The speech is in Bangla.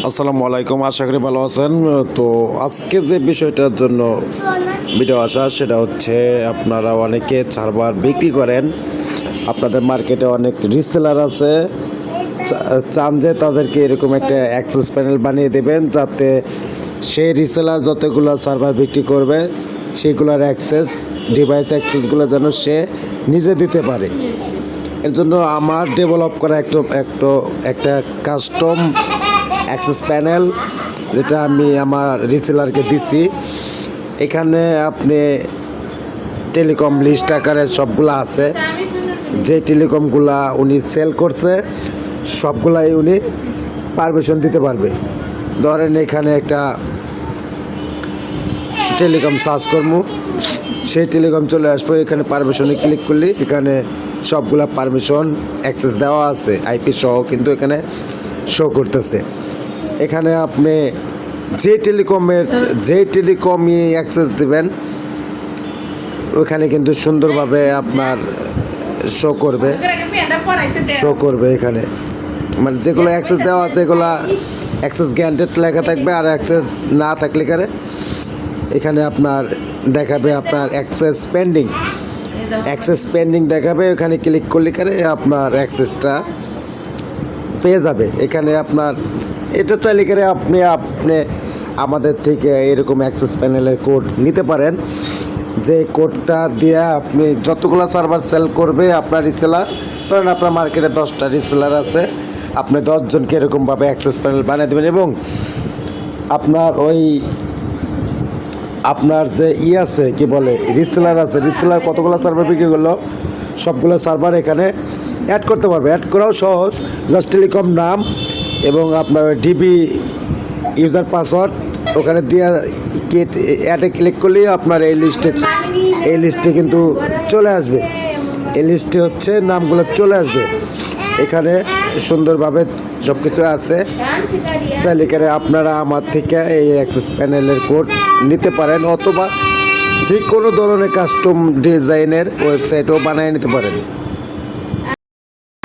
আসসালামু আলাইকুম, আশা করি ভালো আছেন। তো আজকে যে বিষয়টার জন্য ভিডিও আসা সেটা হচ্ছে, আপনারা অনেকে সার্ভার বিক্রি করেন, আপনাদের মার্কেটে অনেক রিসেলার আছে, চান যে তাদেরকে এরকম একটা অ্যাক্সেস প্যানেল বানিয়ে দেবেন, যাতে সেই রিসেলার যতগুলো সার্ভার বিক্রি করবে সেগুলোর অ্যাক্সেস, ডিভাইস অ্যাক্সেসগুলো যেন সে নিজে দিতে পারে। এর জন্য আমার ডেভেলপ করা একটা কাস্টম অ্যাক্সেস প্যানেল, যেটা আমি আমার রিসেলারকে দিছি। এখানে আপনি টেলিকম লিস্ট আকারে সবগুলো আছে, যে টেলিকমগুলা উনি সেল করছে সবগুলাই উনি পারমিশন দিতে পারবে। ধরেন এখানে একটা টেলিকম সার্চ করবো, সেই টেলিকম চলে আসবো, এখানে পারমিশনে ক্লিক করলে এখানে সবগুলা পারমিশন অ্যাক্সেস দেওয়া আছে, আইপি সহ কিন্তু এখানে শো করতেছে। এখানে আপনি যে টেলিকমই অ্যাক্সেস দেবেন ওখানে কিন্তু সুন্দরভাবে আপনার শো করবে এখানে, মানে যেগুলো অ্যাক্সেস দেওয়া আছে এগুলো অ্যাক্সেস গ্যারান্টেড লেখা থাকবে, আর অ্যাক্সেস না থাকলে এখানে আপনার দেখাবে আপনার অ্যাক্সেস পেন্ডিং দেখাবে। এখানে ক্লিক করলে আপনার অ্যাক্সেসটা পেয়ে যাবে। এখানে আপনার এটা চাইলে আপনি আমাদের থেকে এরকম অ্যাক্সেস প্যানেলের কোড নিতে পারেন, যে কোডটা দিয়ে আপনি যতগুলো সার্ভার সেল করবে আপনার রিসেলার, ধরেন আপনার মার্কেটে 10টা রিসেলার আছে, আপনি 10 জনকে এরকমভাবে অ্যাক্সেস প্যানেল বানিয়ে দেবেন, এবং আপনার যে আছে কি বলে রিসেলার আছে, রিসেলার কতগুলো সার্ভার বিক্রি করলো সবগুলো সার্ভার এখানে অ্যাড করতে পারবে। অ্যাড করাও সহজ, জাস্ট টেলিকম নাম এবং আপনার ডিবি ইউজার পাসওয়ার্ড ওখানে দিয়ে অ্যাডে ক্লিক করলেই আপনার এই লিস্টে কিন্তু চলে আসবে। এই লিস্টে হচ্ছে নামগুলো চলে আসবে। এখানে সুন্দরভাবে সব কিছু আছে। চাইলে আপনারা আমার থেকে এই অ্যাক্সেস প্যানেলের কোড নিতে পারেন, অথবা যে কোনো ধরনের কাস্টম ডিজাইনের ওয়েবসাইটও বানিয়ে নিতে পারেন।